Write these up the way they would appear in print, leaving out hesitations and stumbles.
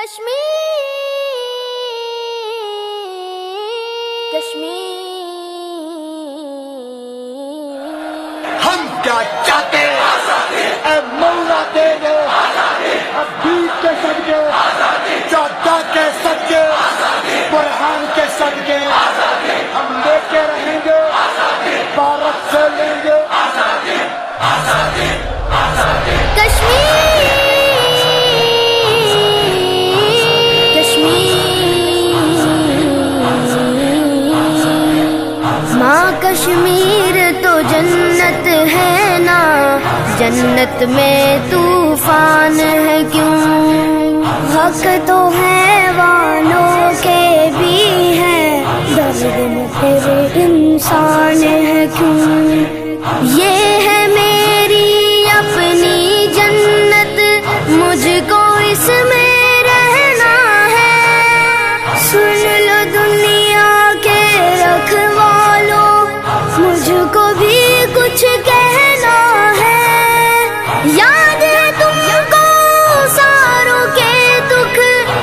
ہم کیا چاہتے اے مولا دے دے حبیب کے صدقے چودہ کے صدقے برہان کے صدقے ہم لے کے رہیں گے بھارت سے لیں گے کشمیر تو جنت ہے نا، جنت میں طوفان ہے کیوں؟ حق تو حیوانوں کے بھی ہے، درد میں پھر انسان ہے کیوں؟ یہ ہے میری اپنی جنت، مجھ کو اس میں رہنا ہے۔ سن لو دنیا کے رکھوالوں، مجھ کو بھی کچھ کہنا ہے۔ یاد ہے تم کو ساروں کے دکھ،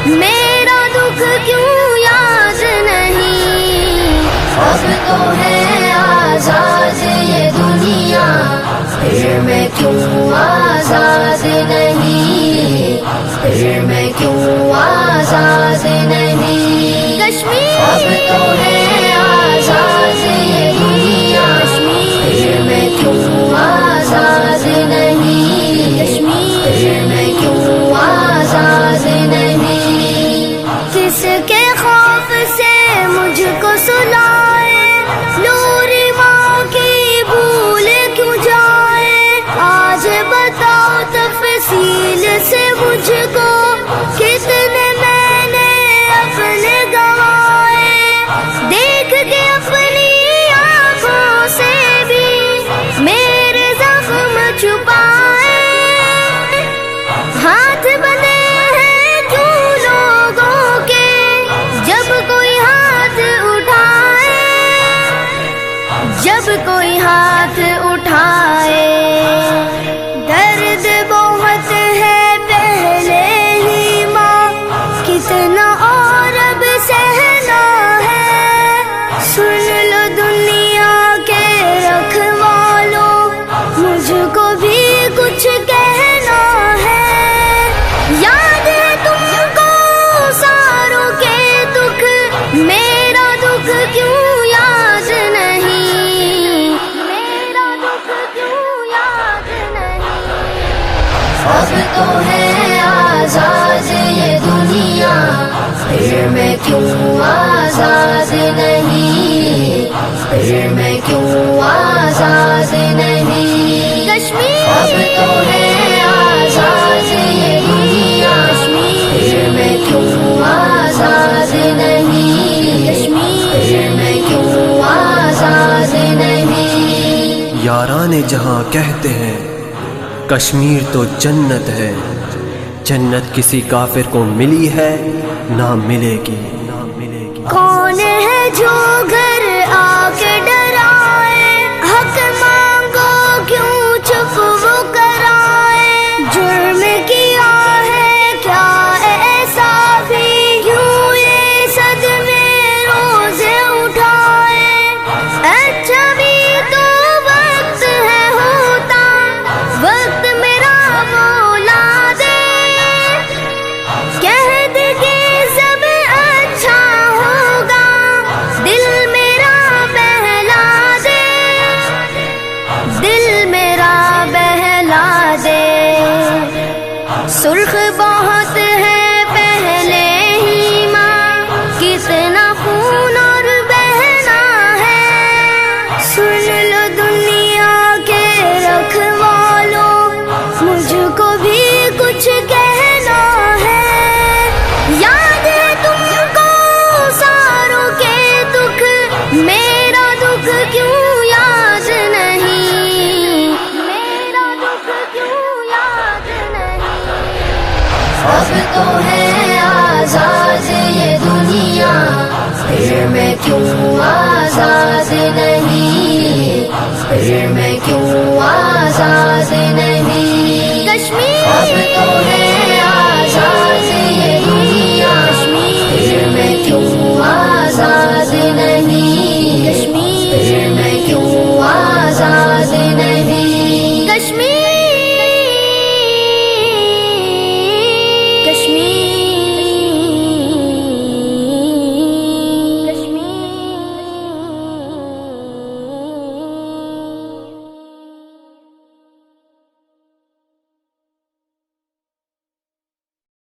میرا دکھ کیوں یاد نہیں؟ اب تو ہے آزاد یہ دنیا، پھر میں کیوں آزاد نہیں؟ پھر میں کیوں آزاد نہیں؟ کشمیر اب تو ہے آزاد یہ دنیا، پھر میں کیوں آزاد نہیں؟ کشمیر پھر میں کیوں آزاد نہیں؟ کس کے خوف سے مجھ کو سلائے، نور ماں کی بھول کیوں جائے؟ آج بتاؤ تفصیل سے مجھ کو، کتنے میں نے اپنے گنوائے؟ دیکھ کے اپنی آنکھوں سے بھی میرے زخم چھپائے، ہاتھ بندے ہیں کیوں لوگوں کے جب کوئی ہاتھ اٹھائے؟ جب کوئی ہاتھ اٹھائے درد بہت ہے پہلے ہی ماں، کتنا اور اب سہنا ہے۔ سن لو دنیا کے رکھوالوں، مجھ کو بھی کچھ کہنا ہے۔ یاد ہے تم کو ساروں کے دکھ، میرا دکھ کیوں یاد نہیں؟ میرا دکھ کیوں یاد نہیں؟ اب تو ہے آزاد یہ دنیا، پھر میں کیوں آزاد نہیں؟ پھر میں کیوں آزاد نہیں؟ کشمیر اب تو ہے آزاد یہ دنیا، پھر میں کیوں آزاد نہیں؟ کشمیر پھر میں کیوں آزاد نہیں؟ یاران جہاں کہتے ہیں کشمیر تو جنت ہے، جنت کسی کافر کو ملی ہے نہ ملے گی۔ کون ہے جو گھر